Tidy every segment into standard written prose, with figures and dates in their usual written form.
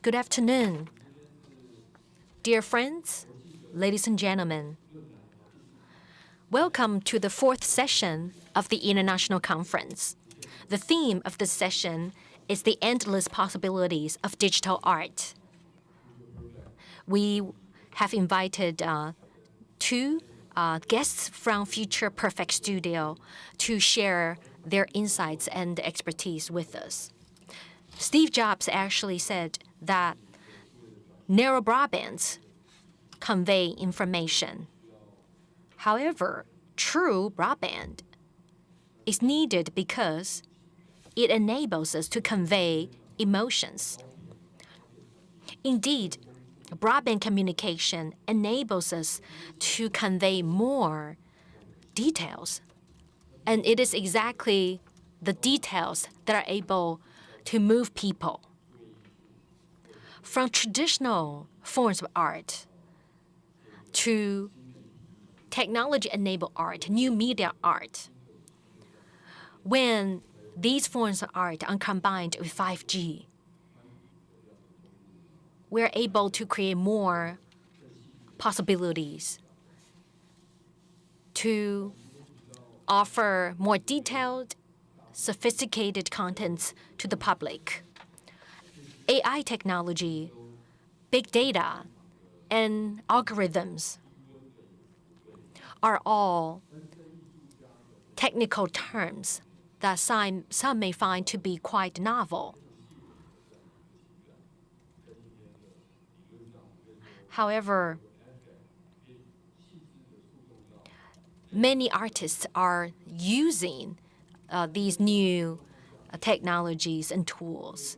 Good afternoon. Dear friends, ladies and gentlemen, welcome to the fourth session of the International Conference. The theme of this session is the endless possibilities of digital art. We have invited two guests from Future Perfect Studio to share their insights and expertise with us. Steve Jobs actually said that narrow broadbands convey information. However, true broadband is needed because it enables us to convey emotions. Indeed, broadband communication enables us to convey more details. And it is exactly the details that are able to move people. From traditional forms of art to technology-enabled art, new media art, when these forms of art are combined with 5G, we're able to create more possibilities to offer more detailed, sophisticated contents to the public. AI technology, big data, and algorithms are all technical terms that some may find to be quite novel. However, many artists are using these new technologies and tools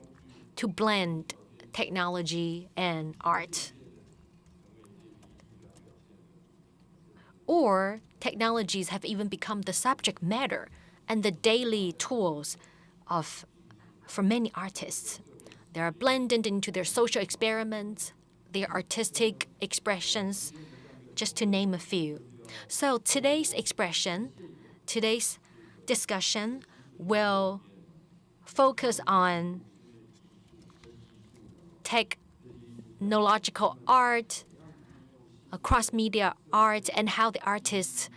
to blend technology and art. Or technologies have even become the subject matter and the daily tools for many artists. They are blended into their social experiments, their artistic expressions, just to name a few. So today's discussion will focus on technological art, cross-media art, and how the artists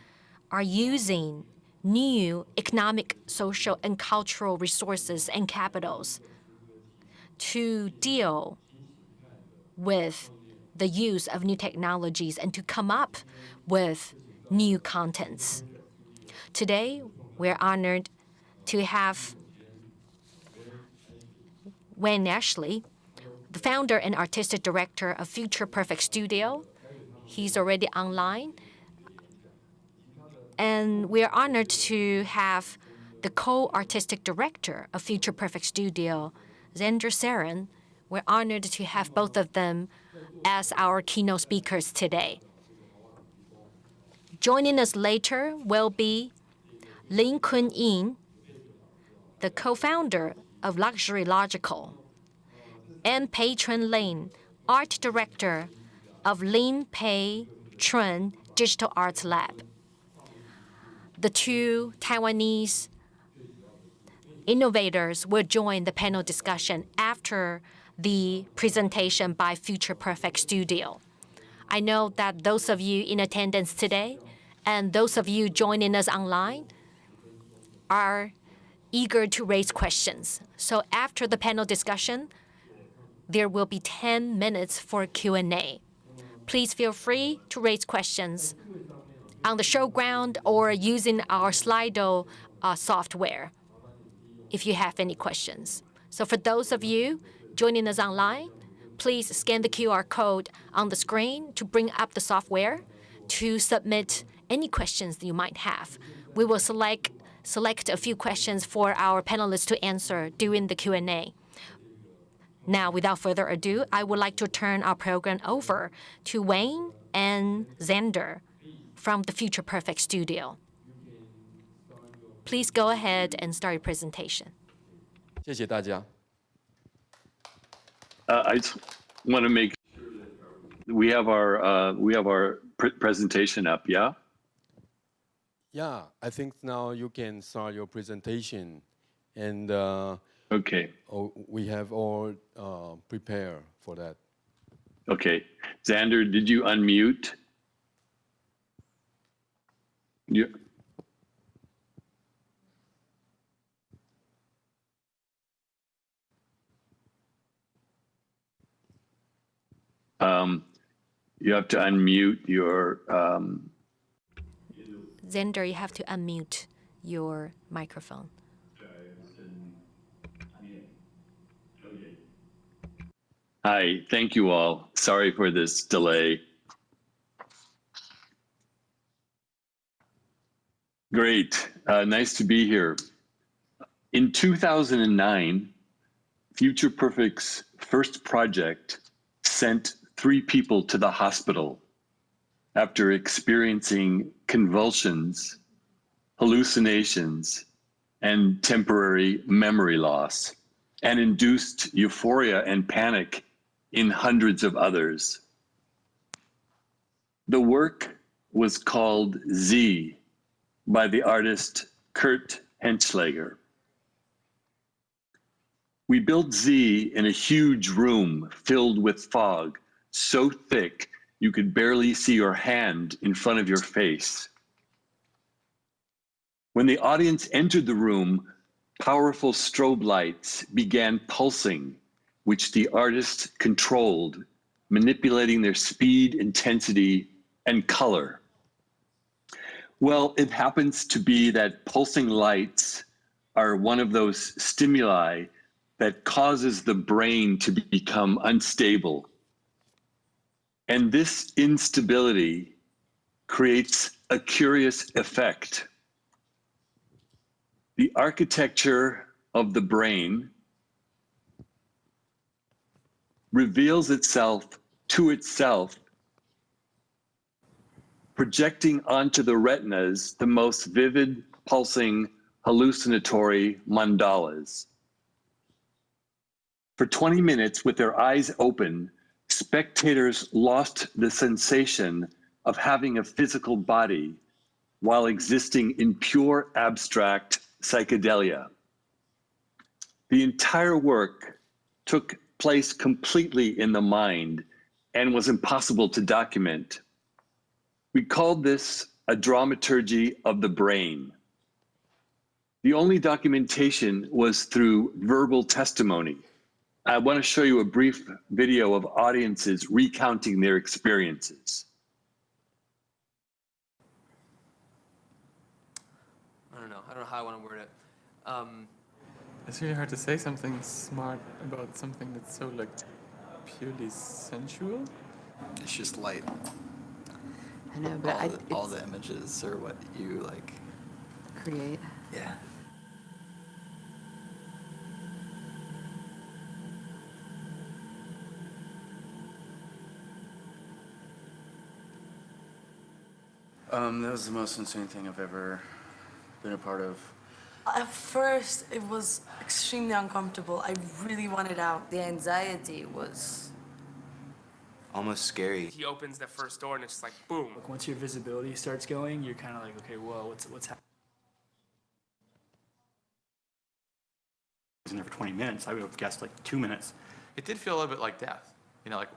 are using new economic, social, and cultural resources and capitals to deal with the use of new technologies and to come up with new contents. Today, we're honored to have Wayne Ashley, the founder and artistic director of Future Perfect Studio. He's already online. And we are honored to have the co-artistic director of Future Perfect Studio, Xander Sarin. We're honored to have both of them as our keynote speakers today. Joining us later will be Lin Kun-yin, the co-founder of Luxury Logical, and Pei Chun Lin, art director of Lin Pei Chun Digital Arts Lab. The two Taiwanese innovators will join the panel discussion after the presentation by Future Perfect Studio. I know that those of you in attendance today and those of you joining us online are eager to raise questions. So after the panel discussion, there will be 10 minutes for Q&A. Please feel free to raise questions on the showground or using our Slido software if you have any questions. So for those of you joining us online, please scan the QR code on the screen to bring up the software to submit any questions that you might have. We will select a few questions for our panelists to answer during the Q&A. Now, without further ado, I would like to turn our program over to Wayne and Xander from the Future Perfect Studio. Please go ahead and start your presentation. 谢谢大家。 I just want to make sure that we have our presentation up, yeah? Yeah, I think now you can start your presentation. And Okay. We have all prepared for that. Okay. Xander, did you unmute? You, you have to unmute your, Xander, you have to unmute your microphone. Hi, thank you all. Sorry for this delay. Great, nice to be here. In 2009, Future Perfect's first project sent 3 people to the hospital after experiencing convulsions, hallucinations, and temporary memory loss, and induced euphoria and panic in hundreds of others. The work was called Z by the artist Kurt Henschlager. We built Z in a huge room filled with fog, so thick you could barely see your hand in front of your face. When the audience entered the room, powerful strobe lights began pulsing, which the artist controlled, manipulating their speed, intensity, and color. Well, it happens to be that pulsing lights are one of those stimuli that causes the brain to become unstable. And this instability creates a curious effect. The architecture of the brain reveals itself to itself, projecting onto the retinas the most vivid, pulsing, hallucinatory mandalas. For 20 minutes, with their eyes open, spectators lost the sensation of having a physical body while existing in pure abstract psychedelia. The entire work took place completely in the mind and was impossible to document. We called this a dramaturgy of the brain. The only documentation was through verbal testimony. I want to show you a brief video of audiences recounting their experiences. I don't know how I want to word it. It's really hard to say something smart about something that's so like purely sensual. It's just light. I know, but All the images are what you like. create. Yeah. That was the most insane thing I've ever been a part of. At first, it was extremely uncomfortable. I really wanted out. The anxiety was... Almost scary. He opens the first door and it's just like boom. Once your visibility starts going, you're kind of like, okay, whoa, what's happening? I was in there for 20 minutes. I would have guessed like 2 minutes. It did feel a little bit like death. You know, like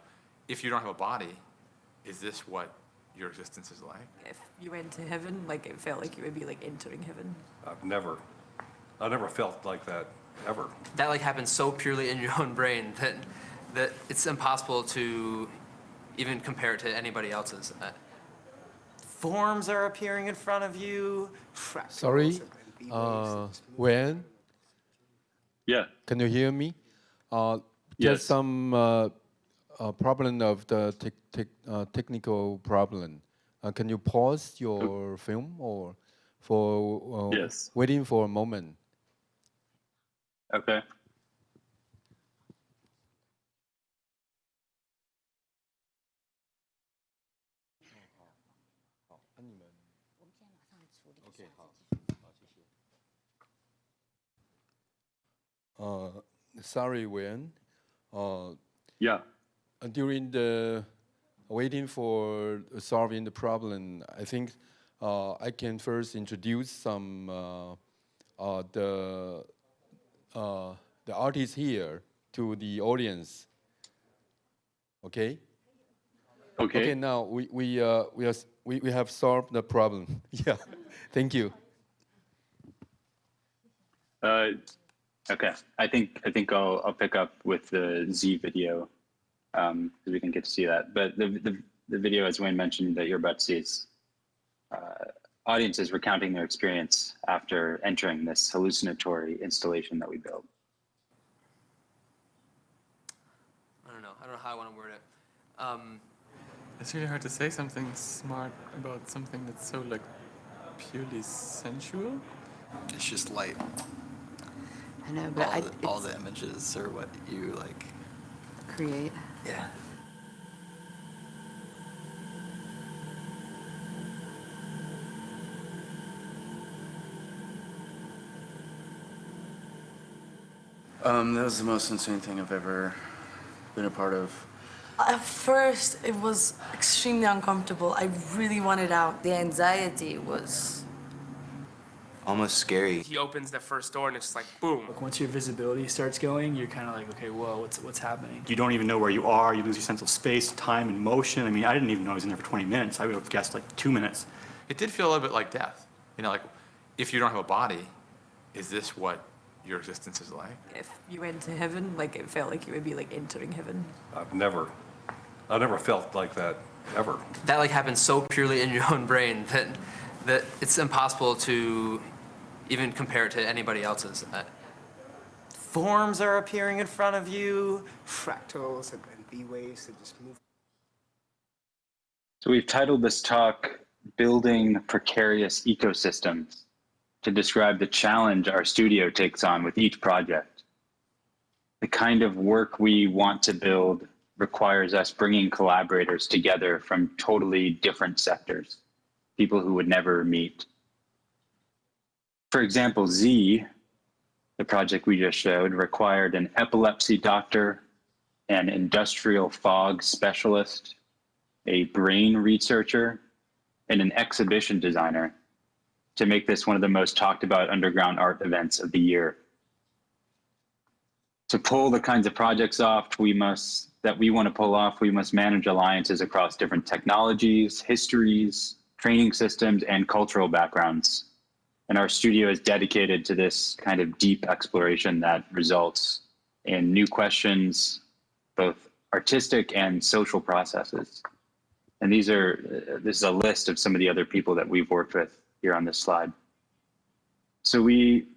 if you don't have a body, is this what your existence is like? If you went to heaven, like it felt like you would be like entering heaven. I've never felt like that, ever. That like happens so purely in your own brain that it's impossible to even compare it to anybody else's. Forms are appearing in front of you. Sorry, when? Yeah. Can you hear me? Yes. Just some problem of the technical problem. Can you pause your film or for Yes. waiting for a moment? Okay. Sorry, Wen. Yeah. During the waiting for solving the problem, I think I can first introduce some the the artist here to the audience. Okay. Okay. Okay. Now we have solved the problem. Yeah. Thank you. Okay. I think I'll pick up with the Z video because we didn't get to see that. But the video, as Wayne mentioned, that you're about to see is audiences recounting their experience after entering this hallucinatory installation that we built. I don't know how I want to word it. It's really hard to say something smart about something that's so like purely sensual. It's just light. I know, but All the images are what you like. create. Yeah. That was the most insane thing I've ever been a part of. At first, it was extremely uncomfortable. I really wanted out. The anxiety was... Almost scary. He opens the first door and it's just like, boom. Like once your visibility starts going, you're kind of like, okay, whoa, what's happening? You don't even know where you are. You lose your sense of space, time, and motion. I mean, I didn't even know I was in there for 20 minutes. I would have guessed like 2 minutes. It did feel a little bit like death. You know, like if you don't have a body, is this what your existence is like? If you went to heaven, like it felt like you would be like entering heaven. I've never felt like that, ever. That like happens so purely in your own brain that it's impossible to even compare it to anybody else's. Forms are appearing in front of you. Fractals and V-waves that just move. So we've titled this talk, Building Precarious Ecosystems, to describe the challenge our studio takes on with each project. The kind of work we want to build requires us bringing collaborators together from totally different sectors, people who would never meet. For example, Z, the project we just showed, required an epilepsy doctor, an industrial fog specialist, a brain researcher, and an exhibition designer to make this one of the most talked about underground art events of the year. To pull the kinds of projects off we must manage alliances across different technologies, histories, training systems, and cultural backgrounds. And our studio is dedicated to this kind of deep exploration that results in new questions, both artistic and social processes. And this is a list of some of the other people that we've worked with here on this slide. So we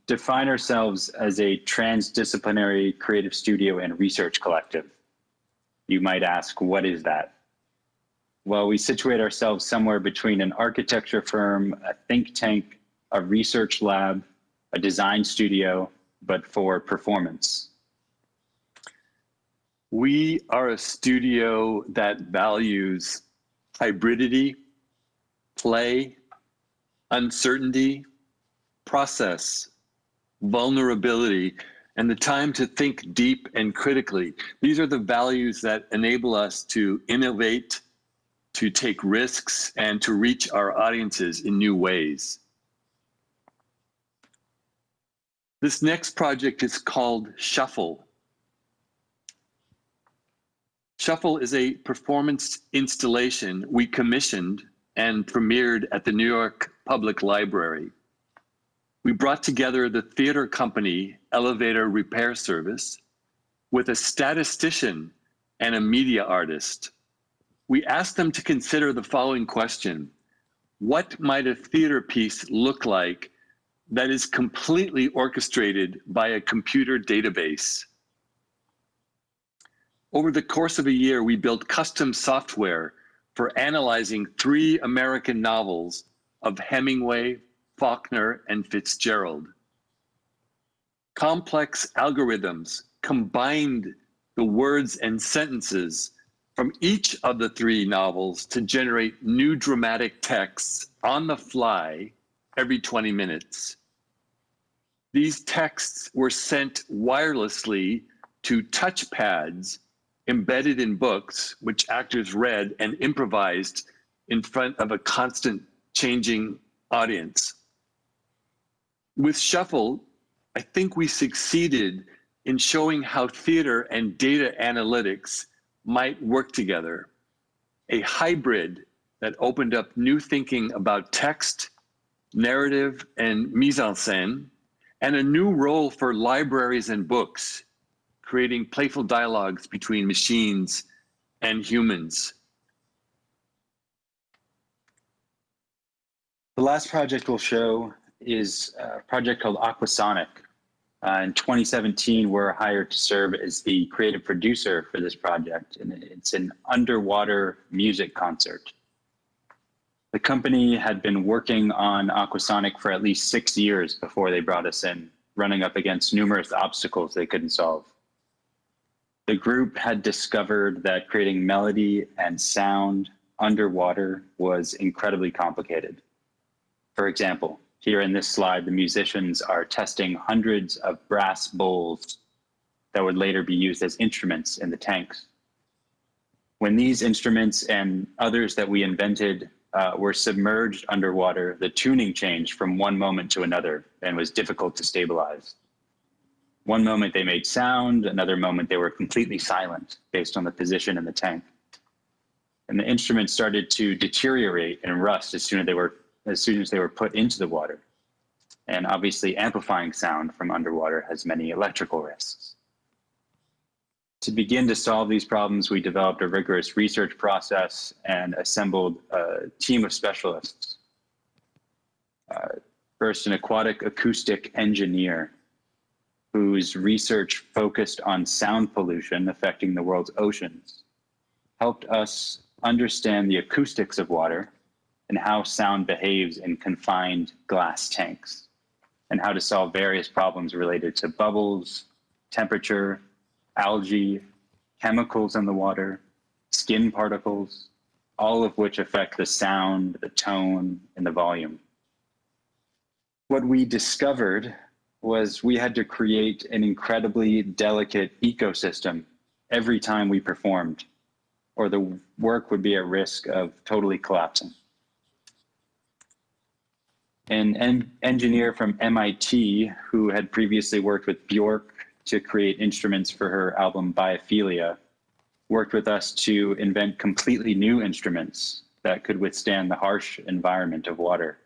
define ourselves as a transdisciplinary creative studio and research collective. You might ask, what is that? Well, we situate ourselves somewhere between an architecture firm, a think tank, a research lab, a design studio, but for performance. We are a studio that values hybridity, play, uncertainty, process, vulnerability, and the time to think deep and critically. These are the values that enable us to innovate, to take risks, and to reach our audiences in new ways. This next project is called Shuffle. Shuffle is a performance installation we commissioned and premiered at the New York Public Library. We brought together the theater company Elevator Repair Service with a statistician and a media artist. We asked them to consider the following question: what might a theater piece look like that is completely orchestrated by a computer database? Over the course of a year, we built custom software for analyzing 3 American novels of Hemingway, Faulkner, and Fitzgerald. Complex algorithms combined the words and sentences from each of the 3 novels to generate new dramatic texts on the fly every 20 minutes. These texts were sent wirelessly to touchpads embedded in books, which actors read and improvised in front of a constant changing audience. With Shuffle, I think we succeeded in showing how theater and data analytics might work together, a hybrid that opened up new thinking about text, narrative, and mise en scène, and a new role for libraries and books, creating playful dialogues between machines and humans. The last project we'll show is a project called Aquasonic. In 2017, we're hired to serve as the creative producer for this project, and it's an underwater music concert. The company had been working on Aquasonic for at least 6 years before they brought us in, running up against numerous obstacles they couldn't solve. The group had discovered that creating melody and sound underwater was incredibly complicated. For example, here in this slide, the musicians are testing hundreds of brass bowls that would later be used as instruments in the tanks. When these instruments and others that we invented were submerged underwater, the tuning changed from one moment to another and was difficult to stabilize. One moment they made sound, another moment they were completely silent based on the position in the tank. And the instruments started to deteriorate and rust as soon as they were put into the water. And obviously amplifying sound from underwater has many electrical risks. To begin to solve these problems, we developed a rigorous research process and assembled a team of specialists. First, an aquatic acoustic engineer whose research focused on sound pollution affecting the world's oceans, helped us understand the acoustics of water and how sound behaves in confined glass tanks, and how to solve various problems related to bubbles, temperature, algae, chemicals in the water, skin particles, all of which affect the sound, the tone, and the volume. What we discovered was we had to create an incredibly delicate ecosystem every time we performed, or the work would be at risk of totally collapsing. An engineer from MIT who had previously worked with Bjork to create instruments for her album Biophilia worked with us to invent completely new instruments that could withstand the harsh environment of water.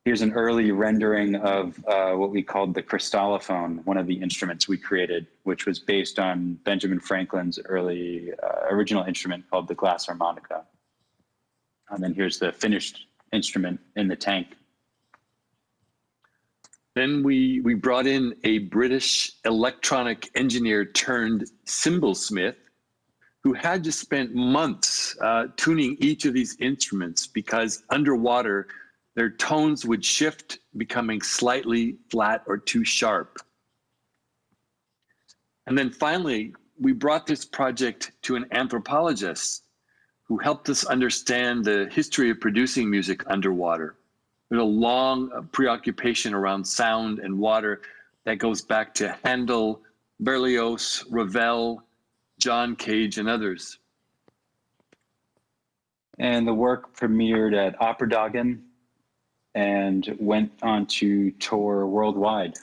Here's an early rendering of what we called the crystallophone, one of the instruments we created, which was based on Benjamin Franklin's early original instrument called the glass harmonica. And then here's the finished instrument in the tank. Then we brought in a British electronic engineer turned cymbalsmith who had to spend months tuning each of these instruments because underwater, their tones would shift, becoming slightly flat or too sharp. And then finally, we brought this project to an anthropologist who helped us understand the history of producing music underwater. There's a long preoccupation around sound and water that goes back to Handel, Berlioz, Ravel, John Cage, and others. And the work premiered at Operadagen and went on to tour worldwide.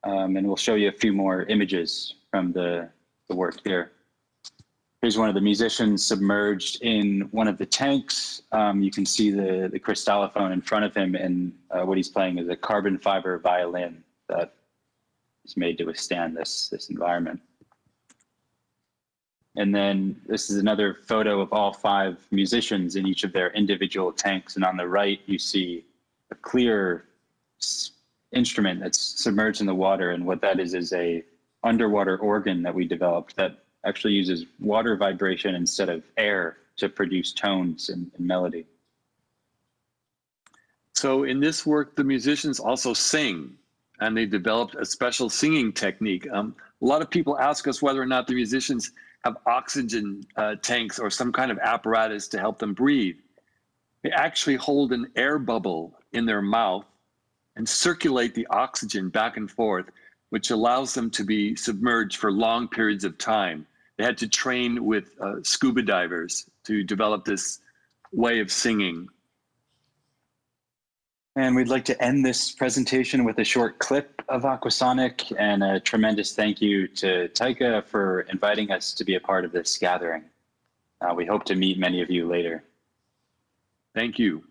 And we'll show you a few more images from the work here. Here's one of the musicians submerged in one of the tanks. You can see the crystallophone in front of him, and what he's playing is a carbon fiber violin that is made to withstand this environment. And then this is another photo of all 5 musicians in each of their individual tanks. And on the right, you see a clear instrument that's submerged in the water. And what that is a underwater organ that we developed that actually uses water vibration instead of air to produce tones and melody. So in this work, the musicians also sing, and they developed a special singing technique. A lot of people ask us whether or not the musicians have oxygen tanks or some kind of apparatus to help them breathe. They actually hold an air bubble in their mouth and circulate the oxygen back and forth, which allows them to be submerged for long periods of time. They had to train with scuba divers to develop this way of singing. And we'd like to end this presentation with a short clip of Aquasonic, and a tremendous thank you to Taika for inviting us to be a part of this gathering. We hope to meet many of you later. Thank you.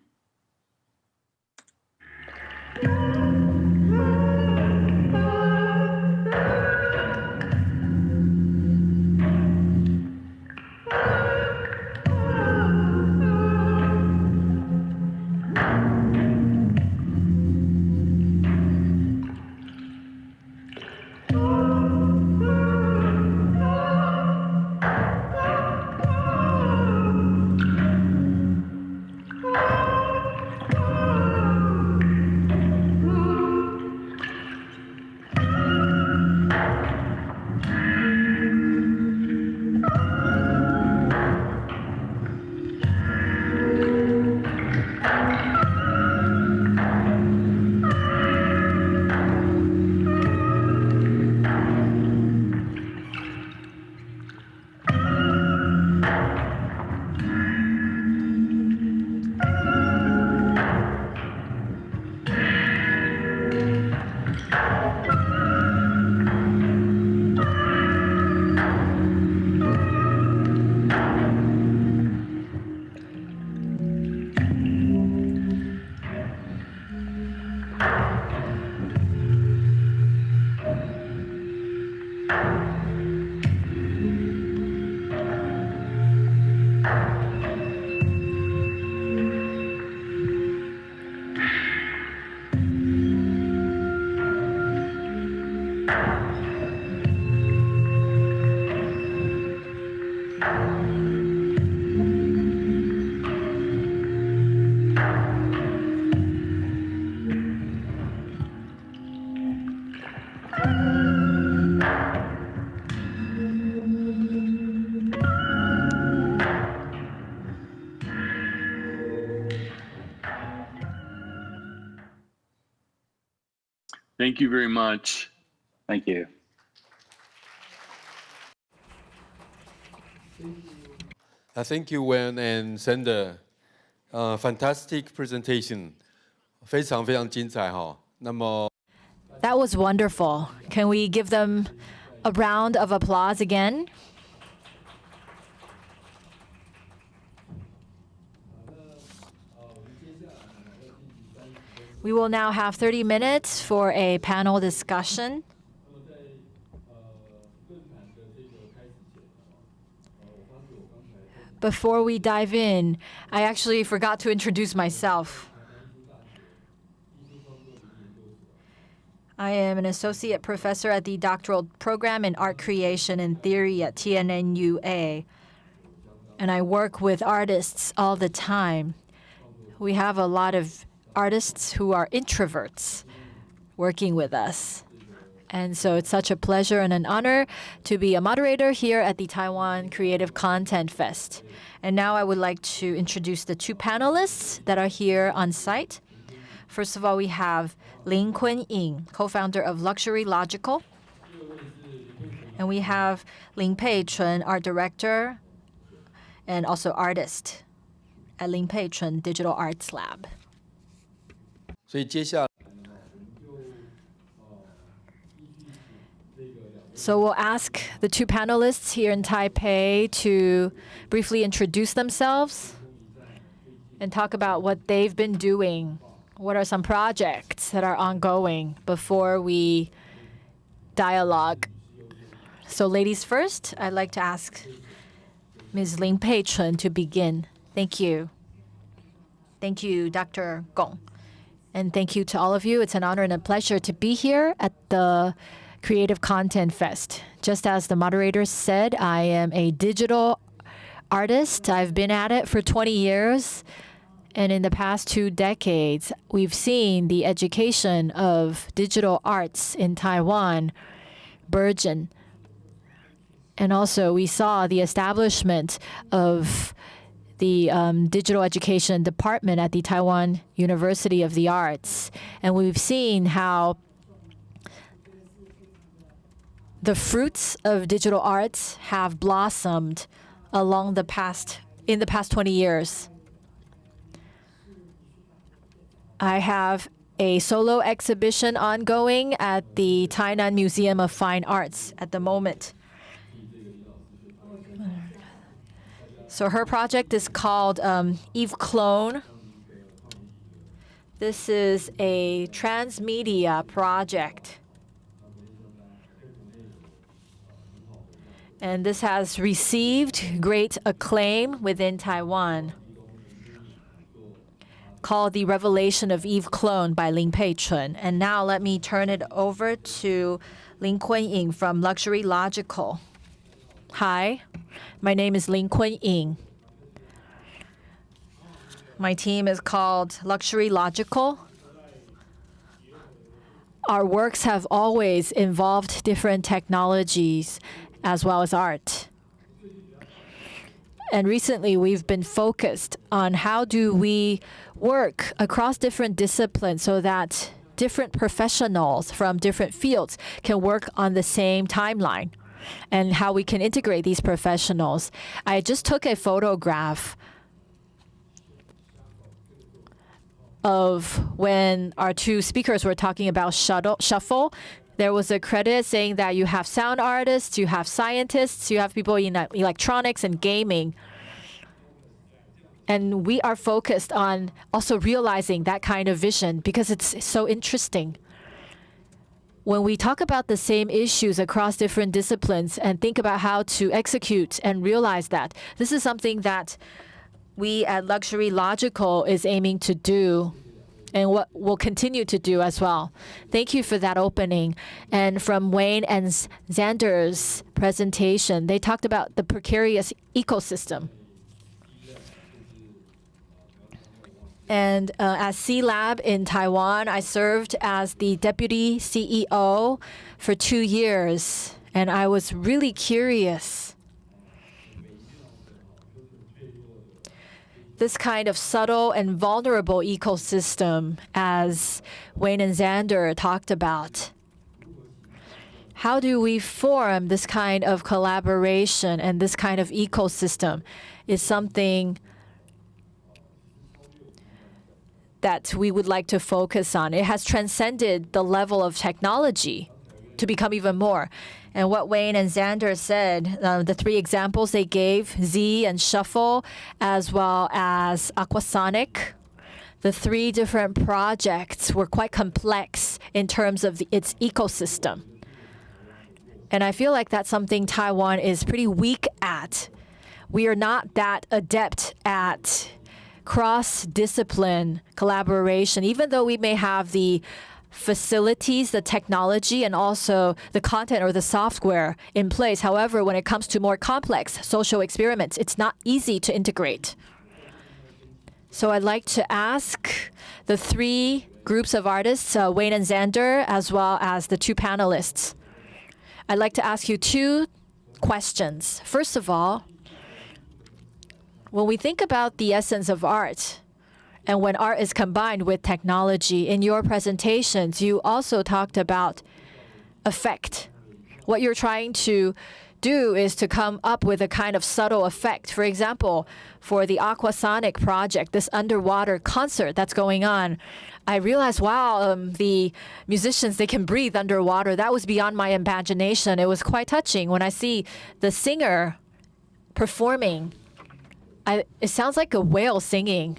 Thank you very much. Thank you. Thank you, Wen and Sander. Fantastic presentation. 非常非常精彩哈。那么 That was wonderful. Can we give them a round of applause again? We will now have 30 minutes for a panel discussion. Before we dive in, I actually forgot to introduce myself. I am an associate professor at the doctoral program in art creation and theory at TNNUA, and I work with artists all the time. We have a lot of artists who are introverts working with us. And so it's such a pleasure and an honor to be a moderator here at the Taiwan Creative Content Fest. And now I would like to introduce the two panelists that are here on site. First of all, we have Lin Kun-ying, co-founder of Luxury Logical. And we have Lin Pei-chun, art director and also artist at Lin Pei-chun Digital Arts Lab. 所以接下来 So we'll ask the two panelists here in Taipei to briefly introduce themselves and talk about what they've been doing. What are some projects that are ongoing before we dialogue? So ladies first, I'd like to ask Ms. Lin Pei-chun to begin. Thank you. Thank you, Dr. Gong. And thank you to all of you. It's an honor and a pleasure to be here at the Creative Content Fest. Just as the moderator said, I am a digital artist. I've been at it for 20 years. And in the past 2 decades, we've seen the education of digital arts in Taiwan burgeon. And also, we saw the establishment of the digital education department at the Taiwan University of the Arts. And we've seen how the fruits of digital arts have blossomed in the past 20 years. I have a solo exhibition ongoing at the Tainan Museum of Fine Arts at the moment. So her project is called Eve Clone. This is a transmedia project. And this has received great acclaim within Taiwan. Called The Revelation of Eve Clone by Lin Pei-chun. And now let me turn it over to Lin Kun-ying from Luxury Logical. Hi, my name is Lin Kun-ying. My team is called Luxury Logical. Our works have always involved different technologies as well as art. And recently we've been focused on how do we work across different disciplines so that different professionals from different fields can work on the same timeline, and how we can integrate these professionals. I just took a photograph of when our two speakers were talking about shuffle. There was a credit saying that you have sound artists, you have scientists, you have people in electronics and gaming. And we are focused on also realizing that kind of vision because it's so interesting. When we talk about the same issues across different disciplines and think about how to execute and realize that, this is something that we at Luxury Logical is aiming to do and what we'll continue to do as well. Thank you for that opening. And from Wayne and Xander's presentation, they talked about the precarious ecosystem. And at C-Lab in Taiwan, I served as the deputy CEO for 2 years. And I was really curious. This kind of subtle and vulnerable ecosystem, as Wayne and Xander talked about. How do we form this kind of collaboration and this kind of ecosystem is something that we would like to focus on. It has transcended the level of technology to become even more. And what Wayne and Xander said, the three examples they gave, Z and Shuffle, as well as Aquasonic, the three different projects were quite complex in terms of its ecosystem. And I feel like that's something Taiwan is pretty weak at. We are not that adept at cross-discipline collaboration, even though we may have the facilities, the technology, and also the content or the software in place. However, when it comes to more complex social experiments, it's not easy to integrate. So I'd like to ask the three groups of artists, Wayne and Xander, as well as the two panelists. I'd like to ask you two questions. First of all, when we think about the essence of art, and when art is combined with technology, in your presentations, you also talked about effect. What you're trying to do is to come up with a kind of subtle effect. For example, for the Aquasonic project, this underwater concert that's going on, I realized, wow, the musicians, they can breathe underwater. That was beyond my imagination. It was quite touching. When I see the singer performing, it sounds like a whale singing.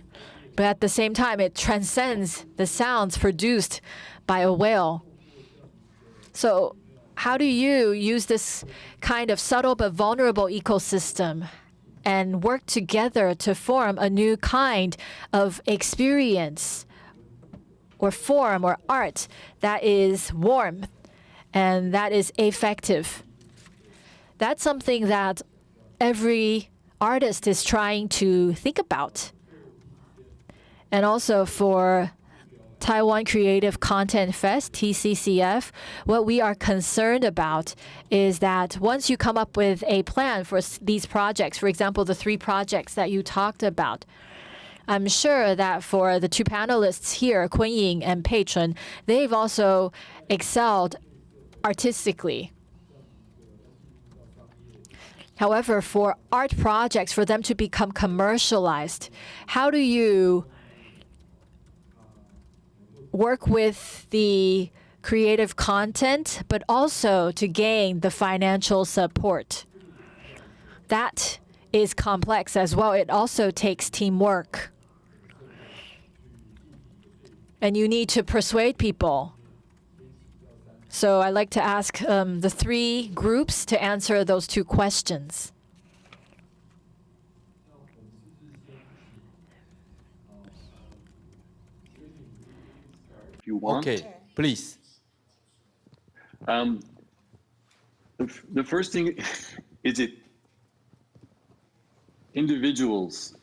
But at the same time, it transcends the sounds produced by a whale. So how do you use this kind of subtle but vulnerable ecosystem and work together to form a new kind of experience or form or art that is warm and that is effective? That's something that every artist is trying to think about. And also for Taiwan Creative Content Fest, TCCF, what we are concerned about is that once you come up with a plan for these projects, for example, the three projects that you talked about, I'm sure that for the two panelists here, Kun-ying and Pei-chun, they've also excelled artistically. However, for art projects, for them to become commercialized, how do you work with the creative content, but also to gain the financial support. That is complex as well. It also takes teamwork. And you need to persuade people. So I'd like to ask the three groups to answer those two questions. If you want. Okay, please. The first thing is individuals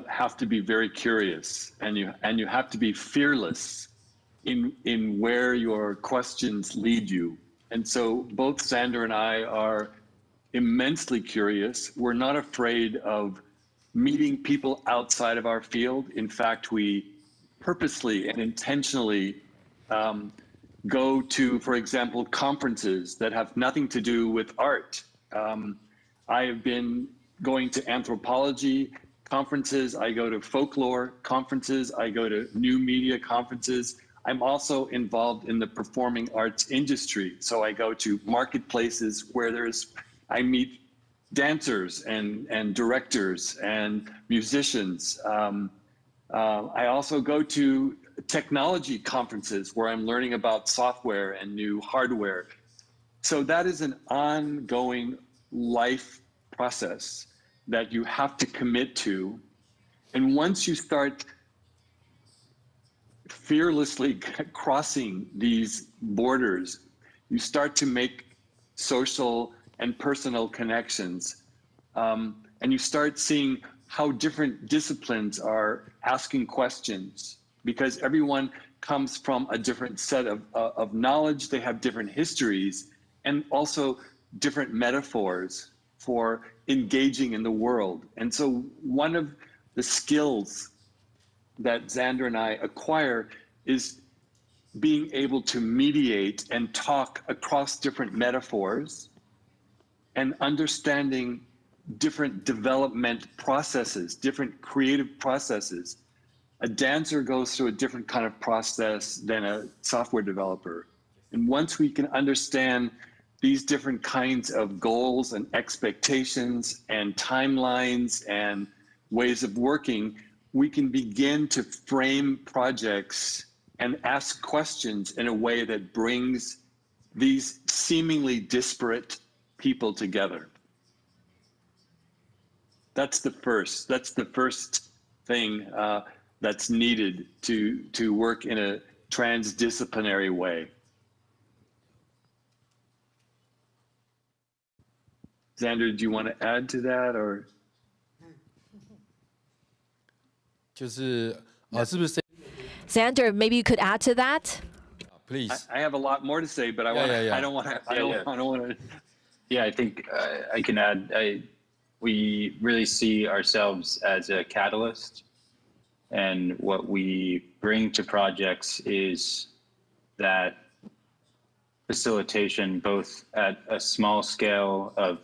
have to be very curious, and you have to be fearless in where your questions lead you. And so both Xander and I are immensely curious. We're not afraid of meeting people outside of our field. In fact, we purposely and intentionally go to, for example, conferences that have nothing to do with art. I have been going to anthropology conferences, I go to folklore conferences, I go to new media conferences. I'm also involved in the performing arts industry. So I go to marketplaces where I meet dancers and directors and musicians. I also go to technology conferences where I'm learning about software and new hardware. So that is an ongoing life process that you have to commit to. And once you start fearlessly crossing these borders, you start to make social and personal connections. And you start seeing how different disciplines are asking questions, because everyone comes from a different set of knowledge. They have different histories and also different metaphors for engaging in the world. And so one of the skills that Xander and I acquire is being able to mediate and talk across different metaphors and understanding different development processes, different creative processes. A dancer goes through a different kind of process than a software developer. And once we can understand these different kinds of goals and expectations and timelines and ways of working, we can begin to frame projects and ask questions in a way that brings these seemingly disparate people together. That's the first thing that's needed to work in a transdisciplinary way. Xander, do you want to add to that, or? 就是是不是 Xander, maybe you could add to that? Please. I have a lot more to say, but I don't want to. Yeah, I think I can add. We really see ourselves as a catalyst, and what we bring to projects is that facilitation, both at a small scale of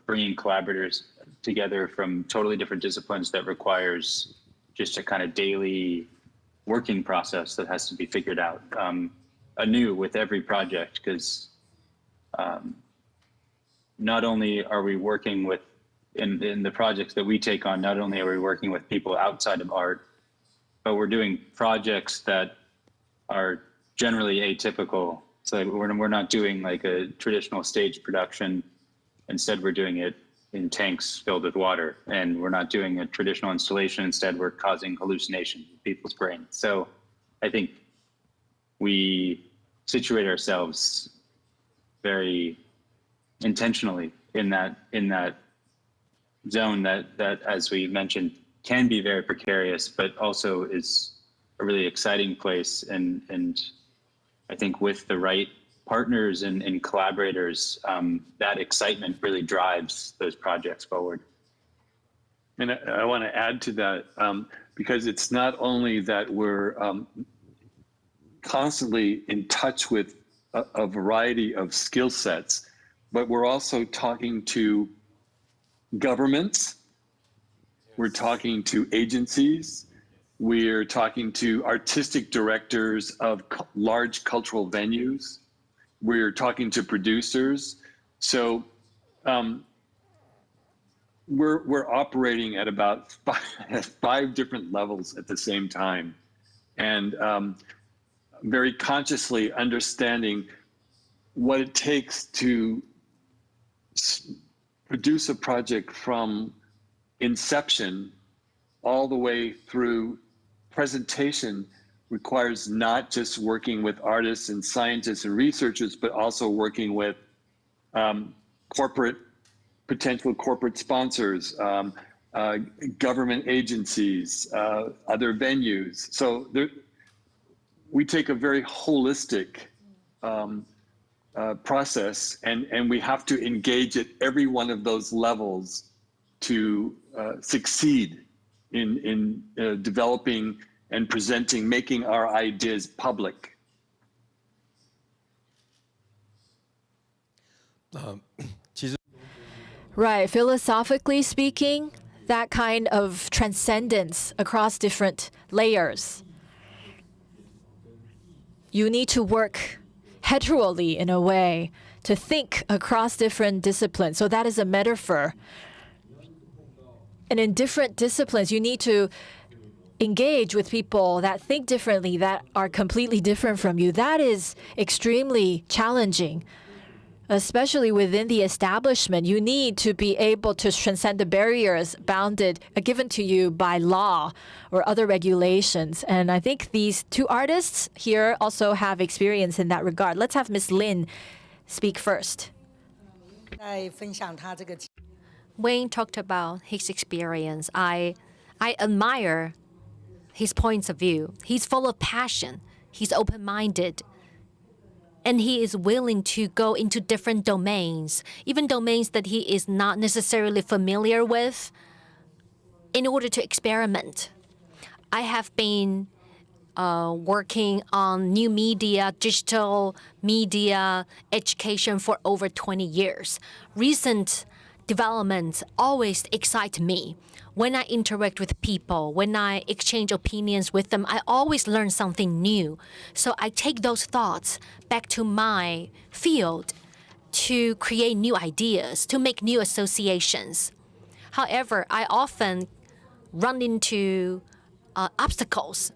bringing collaborators together from totally different disciplines that requires just a kind of daily working process that has to be figured out anew with every project, because not only are we working with, in the projects that we take on, not only are we working with people outside of art, but we're doing projects that are generally atypical. So we're not doing like a traditional stage production. Instead, we're doing it in tanks filled with water, and we're not doing a traditional installation. Instead, we're causing hallucination in people's brains. So I think we situate ourselves very intentionally in that zone that, as we mentioned, can be very precarious, but also is a really exciting place. And I think with the right partners and collaborators, that excitement really drives those projects forward. And I want to add to that, because it's not only that we're constantly in touch with a variety of skill sets, but we're also talking to governments, we're talking to agencies, We're talking to artistic directors of large cultural venues. We're talking to producers. So we're operating at about five different levels at the same time, and very consciously understanding what it takes to produce a project from inception all the way through presentation requires not just working with artists and scientists and researchers, but also working with potential corporate sponsors, government agencies, other venues. So we take a very holistic process, and we have to engage at every one of those levels to succeed in developing and presenting, making our ideas public. Right. Philosophically speaking, that kind of transcendence across different layers. You need to work heterally in a way to think across different disciplines. So that is a metaphor. And in different disciplines, you need to engage with people that think differently, that are completely different from you. That is extremely challenging, especially within the establishment. You need to be able to transcend the barriers given to you by law or other regulations. And I think these two artists here also have experience in that regard. Let's have Ms. Lin speak first. Wayne talked about his experience. I admire his points of view. He's full of passion. He's open-minded. And he is willing to go into different domains, even domains that he is not necessarily familiar with, in order to experiment. I have been working on new media, digital media, education for over 20 years. Recent developments always excite me. When I interact with people, when I exchange opinions with them, I always learn something new. So I take those thoughts back to my field to create new ideas, to make new associations. However, I often run into obstacles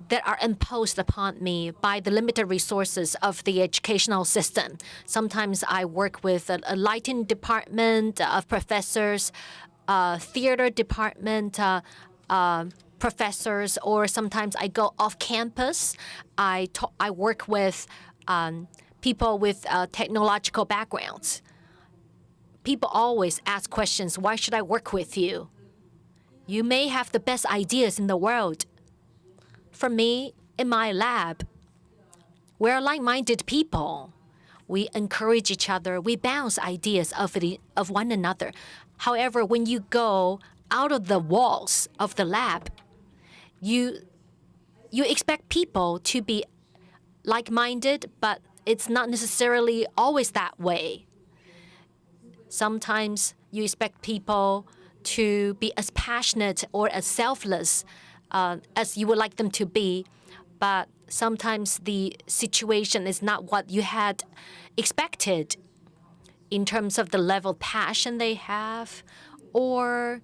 that are imposed upon me by the limited resources of the educational system. Sometimes I work with a lighting department of professors, theater department professors, or sometimes I go off campus. I work with people with technological backgrounds. People always ask questions, why should I work with you? You may have the best ideas in the world. For me, in my lab, we're like-minded people. We encourage each other. We bounce ideas of one another. However, when you go out of the walls of the lab, you expect people to be like-minded, but it's not necessarily always that way. Sometimes you expect people to be as passionate or as selfless as you would like them to be, but sometimes the situation is not what you had expected in terms of the level of passion they have, or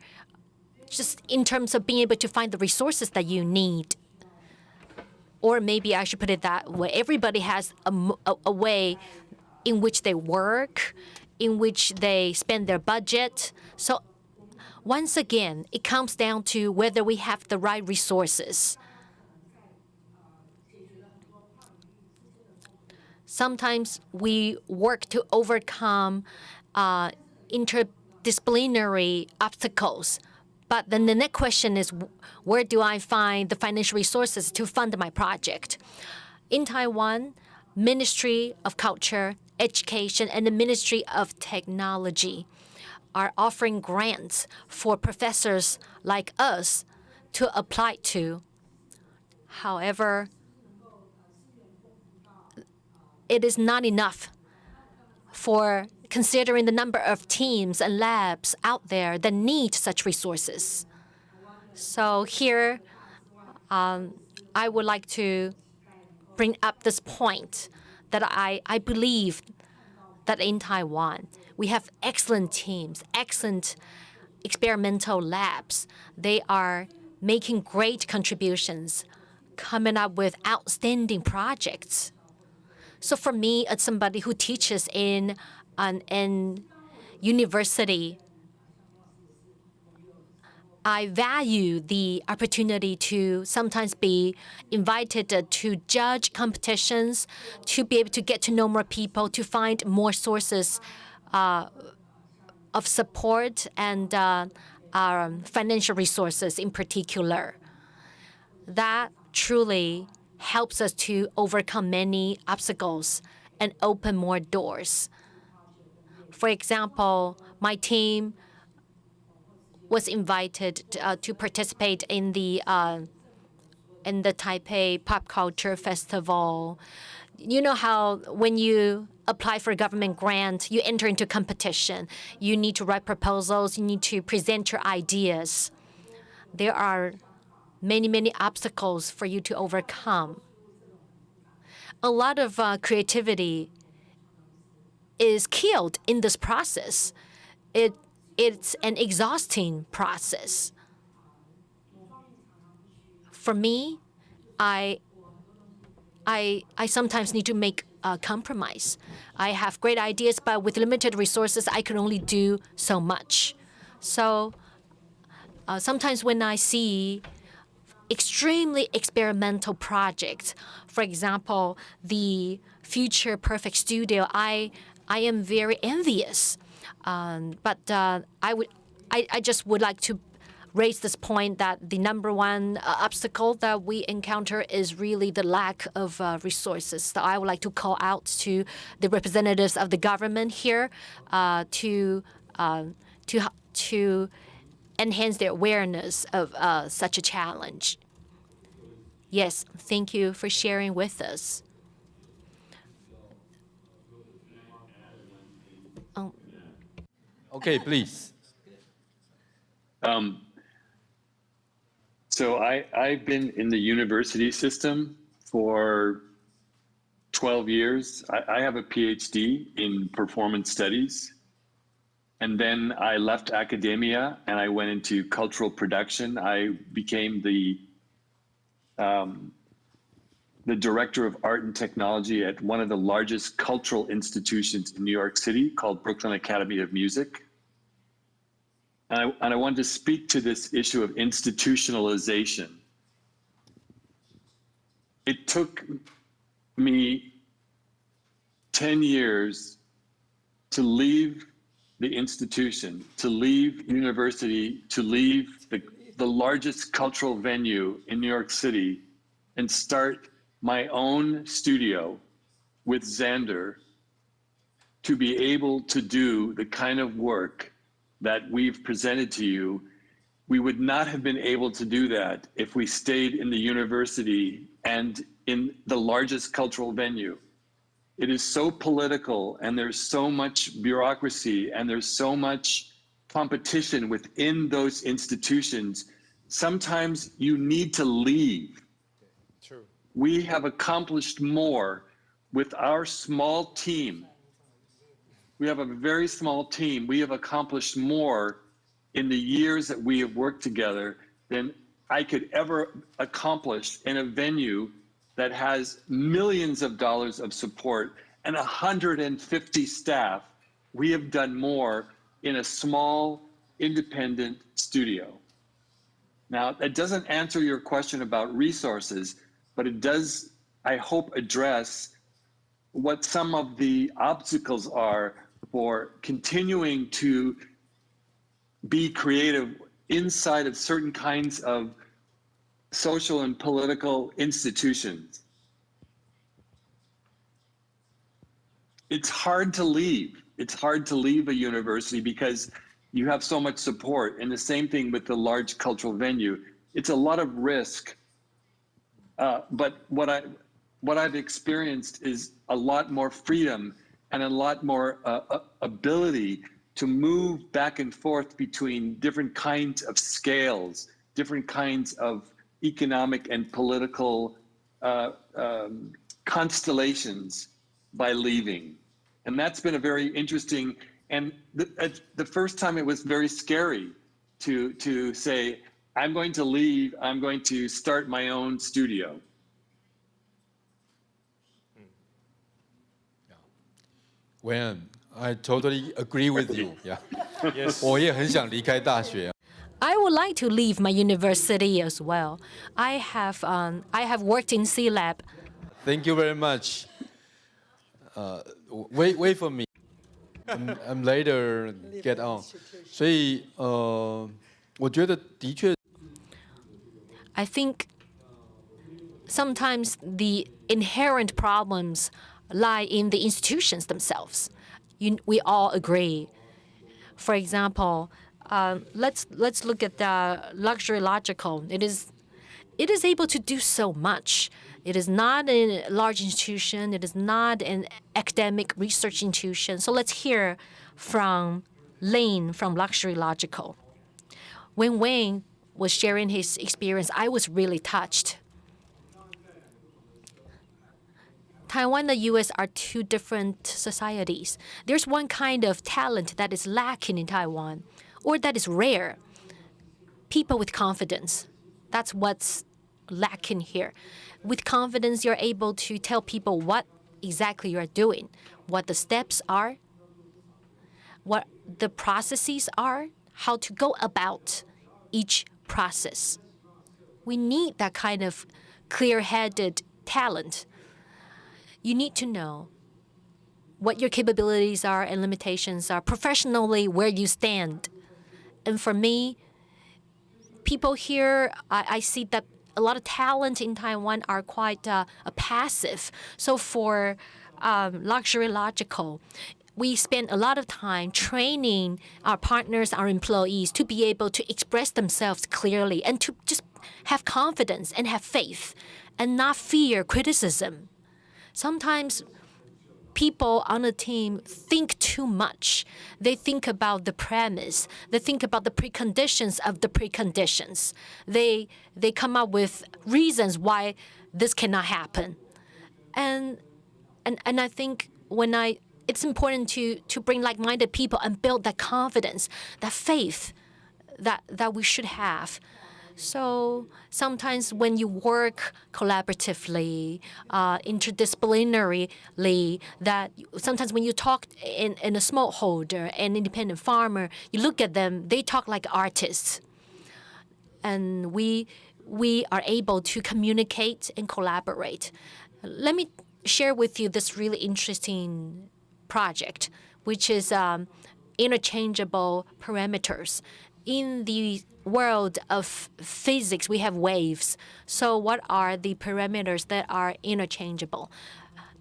just in terms of being able to find the resources that you need. Or maybe I should put it that way. Everybody has a way in which they work, in which they spend their budget. So once again, it comes down to whether we have the right resources. Sometimes we work to overcome interdisciplinary obstacles. But then the next question is, where do I find the financial resources to fund my project? In Taiwan, Ministry of Culture, Education, and the Ministry of Technology are offering grants for professors like us to apply to. However, it is not enough for considering the number of teams and labs out there that need such resources. So here, I would like to bring up this point that I believe that in Taiwan, we have excellent teams, excellent experimental labs. They are making great contributions, coming up with outstanding projects. So for me, as somebody who teaches in an university, I value the opportunity to sometimes be invited to judge competitions, to be able to get to know more people, to find more sources of support and financial resources in particular. That truly helps us to overcome many obstacles and open more doors. For example, my team was invited to participate in the Taipei Pop Culture Festival. You know how when you apply for a government grant, you enter into competition. You need to write proposals. You need to present your ideas. There are many, many obstacles for you to overcome. A lot of creativity is killed in this process. It's an exhausting process. For me, I sometimes need to make a compromise. I have great ideas, but with limited resources, I can only do so much. So sometimes when I see extremely experimental projects, for example, the Future Perfect Studio, I am very envious. But I just would like to raise this point that the number one obstacle that we encounter is really the lack of resources. So I would like to call out to the representatives of the government here to enhance their awareness of such a challenge. Yes, thank you for sharing with us. Okay, please. So I've been in the university system for 12 years. I have a PhD in performance studies. And then I left academia and I went into cultural production. I became the director of art and technology at one of the largest cultural institutions in New York City called Brooklyn Academy of Music. And I wanted to speak to this issue of institutionalization. It took me 10 years to leave the institution, to leave university, to leave the largest cultural venue in New York City and start my own studio with Xander to be able to do the kind of work that we've presented to you. We would not have been able to do that if we stayed in the university and in the largest cultural venue. It is so political and there's so much bureaucracy and there's so much competition within those institutions. Sometimes you need to leave. True. We have accomplished more with our small team. We have a very small team. We have accomplished more in the years that we have worked together than I could ever accomplish in a venue that has millions of dollars of support and 150 staff. We have done more in a small, independent studio. Now, that doesn't answer your question about resources, but it does, I hope, address what some of the obstacles are for continuing to be creative inside of certain kinds of social and political institutions. It's hard to leave. It's hard to leave a university because you have so much support. And the same thing with the large cultural venue. It's a lot of risk. But what I've experienced is a lot more freedom and a lot more ability to move back and forth between different kinds of scales different kinds of economic and political constellations by leaving. And that's been a very interesting, and the first time it was very scary to say, I'm going to leave, I'm going to start my own studio. When I totally agree with you. Yeah. Yes. 我也很想离开大学。 I would like to leave my university as well. I have worked in C Lab. Thank you very much. Wait for me. I'm later get on. 所以我觉得的确。 I think sometimes the inherent problems lie in the institutions themselves. We all agree. For example, let's look at the Luxury Logical. It is able to do so much. It is not a large institution. It is not an academic research institution. So let's hear from Lane from Luxury Logical. When Wayne was sharing his experience, I was really touched. Taiwan and the U.S. are two different societies. There's one kind of talent that is lacking in Taiwan, or that is rare. People with confidence. That's what's lacking here. With confidence, you're able to tell people what exactly you're doing, what the steps are, what the processes are, how to go about each process. We need that kind of clear-headed talent. You need to know what your capabilities are and limitations are, professionally where you stand. And for me, people here, I see that a lot of talent in Taiwan are quite passive. So for Luxury Logical, we spend a lot of time training our partners, our employees, to be able to express themselves clearly and to just have confidence and have faith and not fear criticism. Sometimes people on a team think too much. They think about the premise. They think about the preconditions of the preconditions. They come up with reasons why this cannot happen. And I think it's important to bring like-minded people and build that confidence, that faith that we should have. So sometimes when you work collaboratively, interdisciplinarily, that sometimes when you talk in a smallholder, an independent farmer, you look at them, they talk like artists. And we are able to communicate and collaborate. Let me share with you this really interesting project, which is Interchangeable Parameters. In the world of physics, we have waves. So what are the parameters that are interchangeable?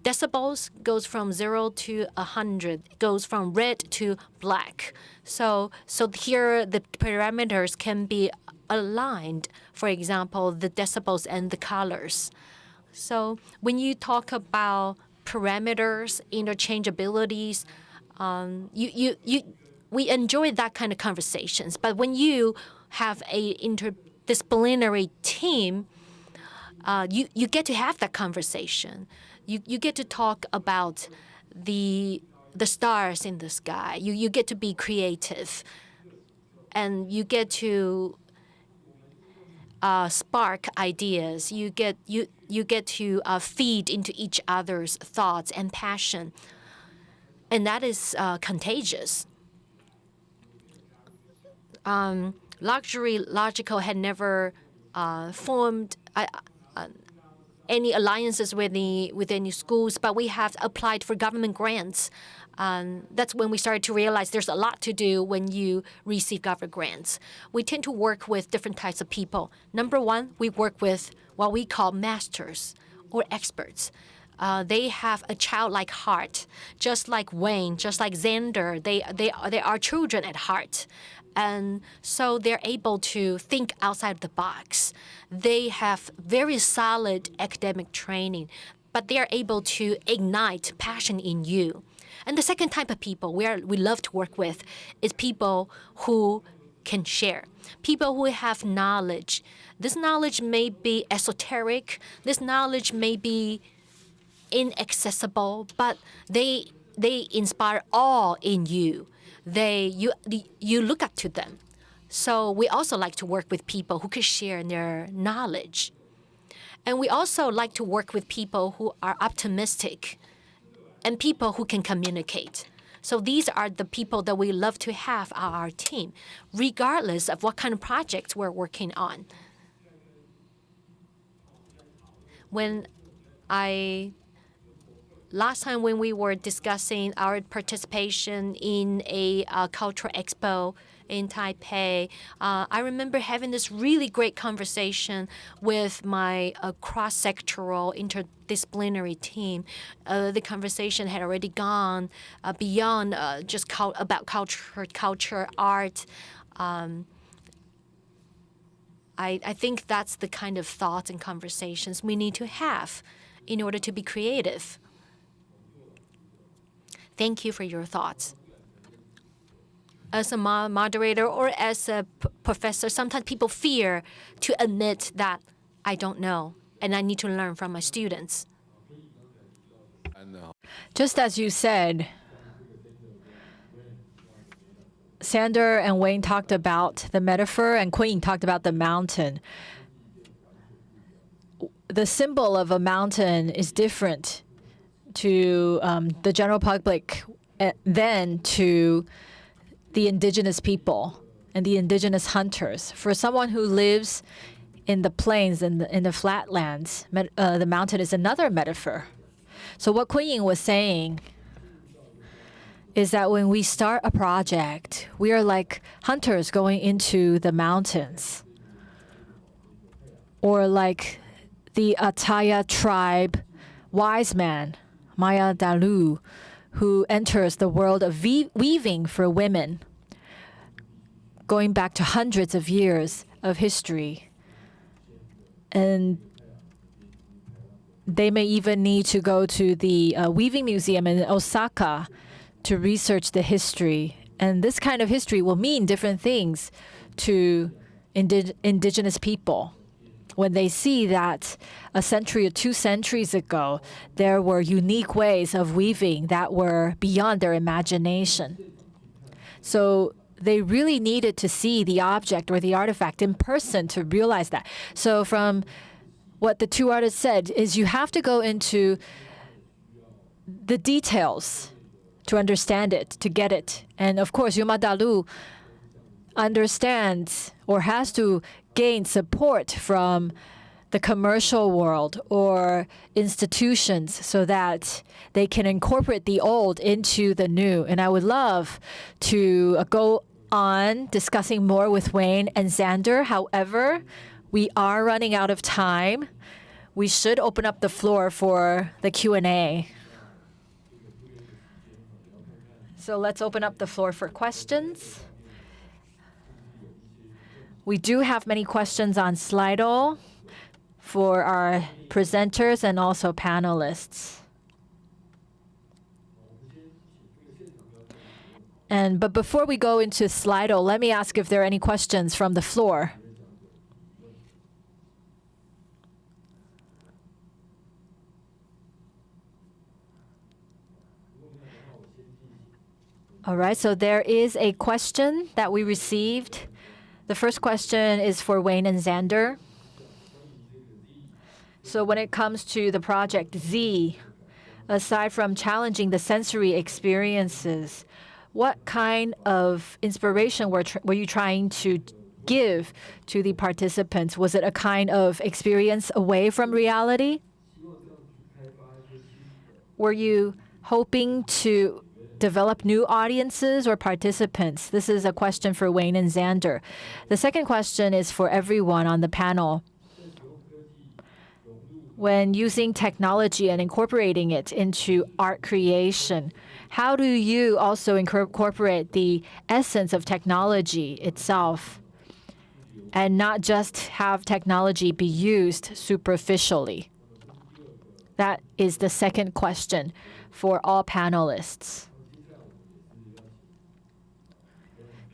Decibels goes from 0 to 100, goes from red to black. So here the parameters can be aligned. For example, the decibels and the colors. So when you talk about parameters, interchangeabilities, we enjoy that kind of conversations. But when you have a interdisciplinary team, you get to have that conversation. You get to talk about the stars in the sky. You get to be creative, and you get to spark ideas. You get to feed into each other's thoughts and passion, and that is contagious. Luxury Logical had never formed any alliances with any schools, but we have applied for government grants. That's when we started to realize there's a lot to do when you receive government grants. We tend to work with different types of people. Number one, we work with what we call masters or experts. They have a childlike heart, just like Wayne, just like Xander. They are children at heart. And so they're able to think outside the box. They have very solid academic training, but they are able to ignite passion in you. And the second type of people we love to work with is people who can share. People who have knowledge. This knowledge may be esoteric. This knowledge may be inaccessible, but they inspire awe in you. You look up to them. So we also like to work with people who can share their knowledge. And we also like to work with people who are optimistic and people who can communicate. So these are the people that we love to have on our team, regardless of what kind of projects we're working on. Last time when we were discussing our participation in a cultural expo in Taipei, I remember having this really great conversation with my cross-sectoral interdisciplinary team. The conversation had already gone beyond just about culture, art. I think that's the kind of thoughts and conversations we need to have in order to be creative. Thank you for your thoughts. As a moderator or as a professor, sometimes people fear to admit that I don't know and I need to learn from my students. Just as you said, Sander and Wayne talked about the metaphor and Queen talked about the mountain. The symbol of a mountain is different to the general public than to the indigenous people and the indigenous hunters. For someone who lives in the plains and in the flatlands, the mountain is another metaphor. So what Kun Ying was saying is that when we start a project, we are like hunters going into the mountains, or like the Ataya tribe wise man, Maya Dalu, who enters the world of weaving for women, going back to hundreds of years of history. And they may even need to go to the Weaving Museum in Osaka to research the history. And this kind of history will mean different things to indigenous people. When they see that a century or 2 centuries ago, there were unique ways of weaving that were beyond their imagination. So they really needed to see the object or the artifact in person to realize that. So from what the two artists said is you have to go into the details to understand it, to get it. And of course, Yuma Dalu understands or has to gain support from the commercial world or institutions so that they can incorporate the old into the new. And I would love to go on discussing more with Wayne and Xander. However, we are running out of time. We should open up the floor for the Q&A. So let's open up the floor for questions. We do have many questions on Slido for our presenters and also panelists. But before we go into Slido, let me ask if there are any questions from the floor. All right, so there is a question that we received. The first question is for Wayne and Xander. So when it comes to the project Z, aside from challenging the sensory experiences, what kind of inspiration were you trying to give to the participants? Was it a kind of experience away from reality? Were you hoping to develop new audiences or participants? This is a question for Wayne and Xander. The second question is for everyone on the panel. When using technology and incorporating it into art creation, how do you also incorporate the essence of technology itself and not just have technology be used superficially? That is the second question for all panelists.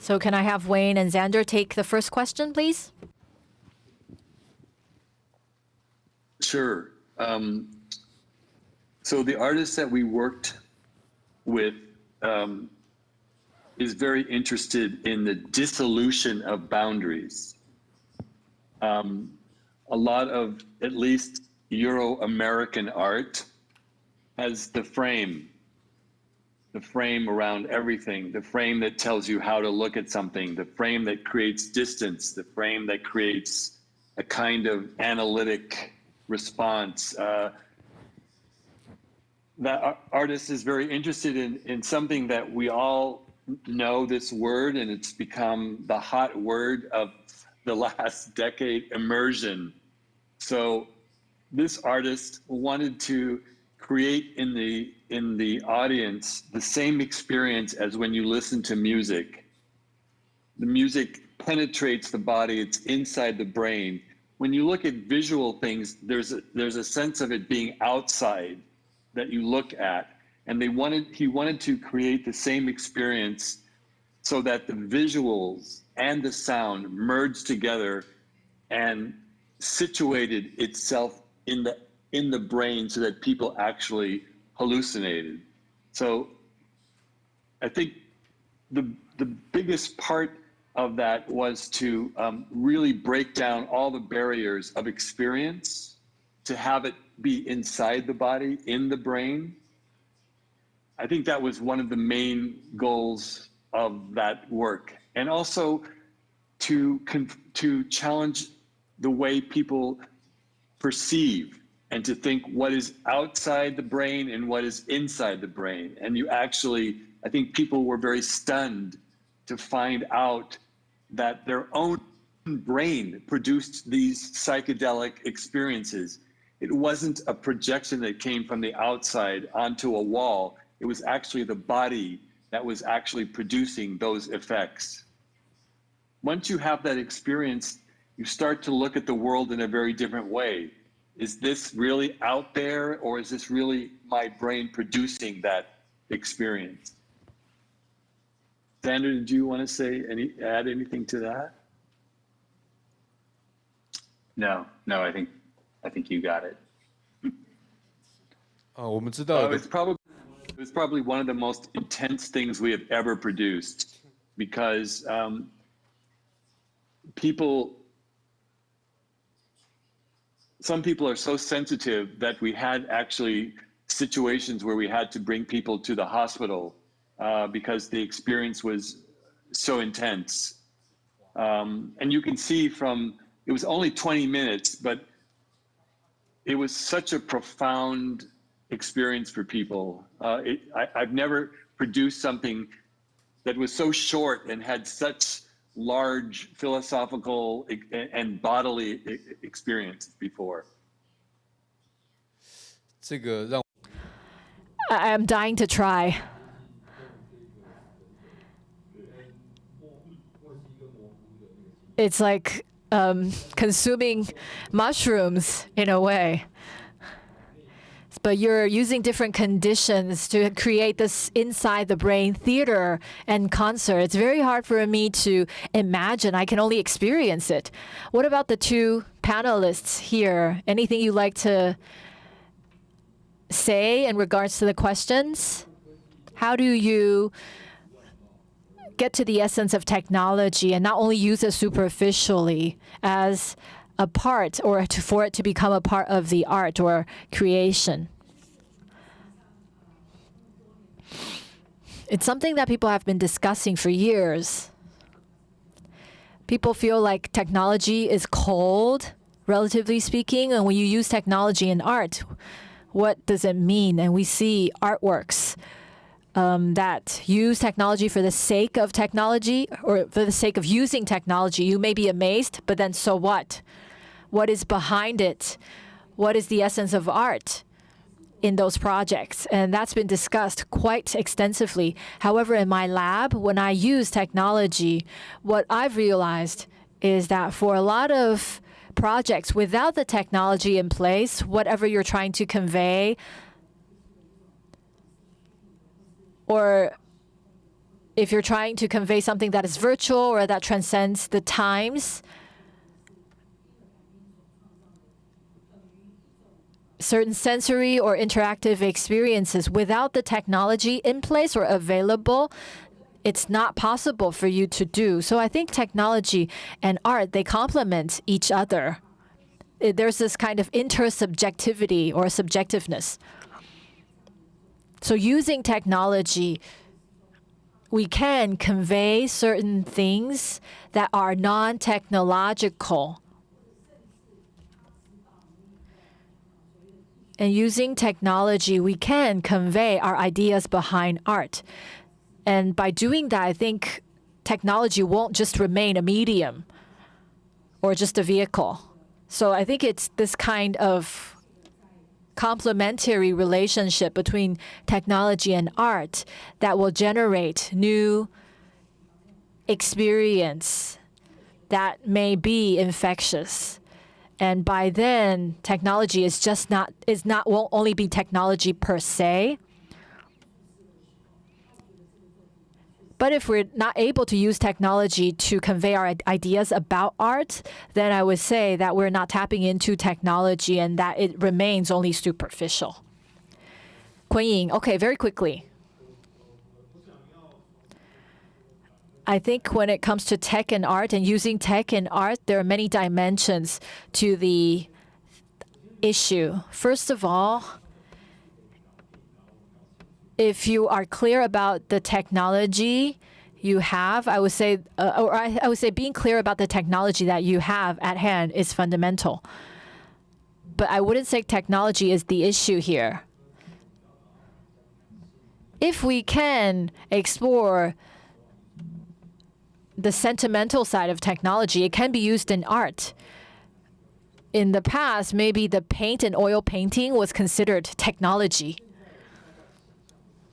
So can I have Wayne and Xander take the first question, please? Sure. So the artist that we worked with is very interested in the dissolution of boundaries. A lot of, at least Euro-American art, has the frame around everything, the frame that tells you how to look at something, the frame that creates distance, the frame that creates a kind of analytic response. That artist is very interested in something that we all know this word, and it's become the hot word of the last decade, immersion. So this artist wanted to create in the audience the same experience as when you listen to music. The music penetrates the body, it's inside the brain. When you look at visual things, there's a sense of it being outside that you look at. And he wanted to create the same experience so that the visuals and the sound merged together and situated itself in the brain so that people actually hallucinated. So I think the biggest part of that was to really break down all the barriers of experience, to have it be inside the body, in the brain. I think that was one of the main goals of that work. And also to challenge the way people perceive and to think what is outside the brain and what is inside the brain. And I think people were very stunned to find out that their own brain produced these psychedelic experiences. It wasn't a projection that came from the outside onto a wall. It was actually the body that was actually producing those effects. Once you have that experience, you start to look at the world in a very different way. Is this really out there, or is this really my brain producing that experience? Xander, did you want to add anything to that? No, I think you got it. 我们知道 It was probably one of the most intense things we have ever produced, because some people are so sensitive that we had actually situations where we had to bring people to the hospital because the experience was so intense. And you can see it was only 20 minutes, but it was such a profound experience for people. I've never produced something that was so short and had such large philosophical and bodily experience before. 这个让 I'm dying to try. It's like consuming mushrooms in a way. But you're using different conditions to create this inside the brain theater and concert. It's very hard for me to imagine. I can only experience it. What about the two panelists here? Anything you'd like to say in regards to the questions? How do you get to the essence of technology and not only use it superficially as a part, or for it to become a part of the art or creation? It's something that people have been discussing for years. People feel like technology is cold, relatively speaking, and when you use technology in art, what does it mean? And we see artworks that use technology for the sake of technology, or for the sake of using technology. You may be amazed, but then so what? What is behind it? What is the essence of art in those projects? And that's been discussed quite extensively. However, in my lab, when I use technology, what I've realized is that for a lot of projects without the technology in place, whatever you're trying to convey, or if you're trying to convey something that is virtual or that transcends the times, certain sensory or interactive experiences without the technology in place or available, it's not possible for you to do. So I think technology and art, they complement each other. There's this kind of intersubjectivity or subjectiveness. So using technology, we can convey certain things that are non-technological. And using technology, we can convey our ideas behind art. And by doing that, I think technology won't just remain a medium or just a vehicle. So I think it's this kind of complementary relationship between technology and art that will generate new experience that may be infectious. And by then, technology won't only be technology per se. But if we're not able to use technology to convey our ideas about art, then I would say that we're not tapping into technology and that it remains only superficial. Kun Ying, okay, very quickly. I think when it comes to tech and art and using tech and art, there are many dimensions to the issue. First of all, if you are clear about the technology you have, I would say being clear about the technology that you have at hand is fundamental. But I wouldn't say technology is the issue here. If we can explore the sentimental side of technology, it can be used in art. In the past, maybe the paint and oil painting was considered technology.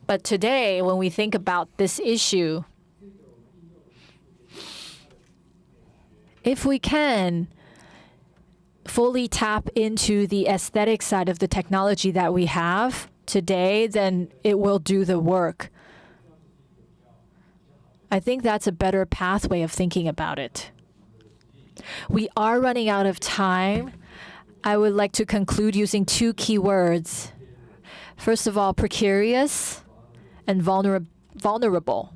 But today, when we think about this issue, if we can fully tap into the aesthetic side of the technology that we have today, then it will do the work. I think that's a better pathway of thinking about it. We are running out of time. I would like to conclude using two keywords. First of all, precarious and vulnerable.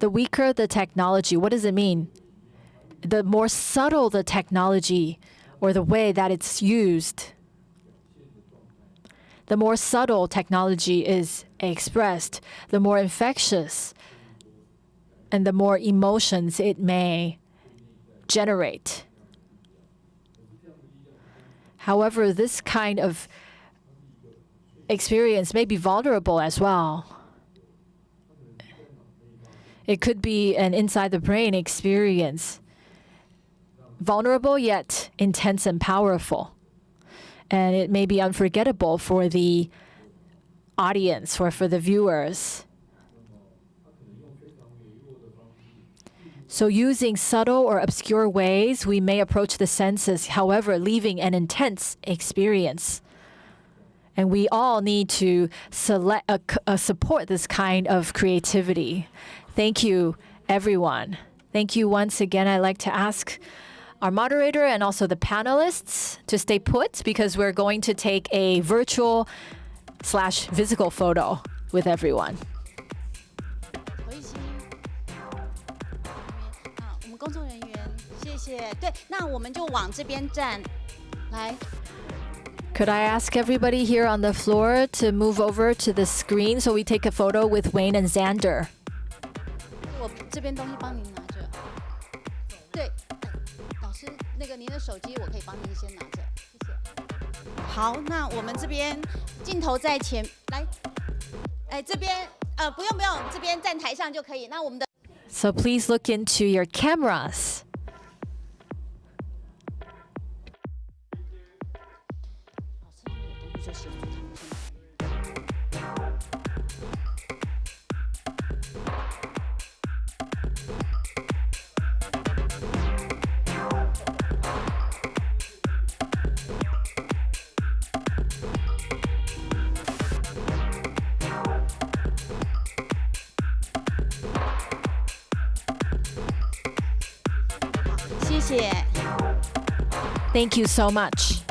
The weaker the technology, what does it mean? The more subtle the technology or the way that it's used, the more subtle technology is expressed, the more infectious and the more emotions it may generate. However, this kind of experience may be vulnerable as well. It could be an inside the brain experience. Vulnerable yet intense and powerful. And it may be unforgettable for the audience or for the viewers. So using subtle or obscure ways, we may approach the senses, however, leaving an intense experience. And we all need to support this kind of creativity. Thank you, everyone. Thank you once again. I'd like to ask our moderator and also the panelists to stay put because we're going to take a virtual/physical photo with everyone. Could I ask everybody here on the floor to move over to the screen so we take a photo with Wayne and Xander? So please look into your cameras. 谢谢。Thank you so much.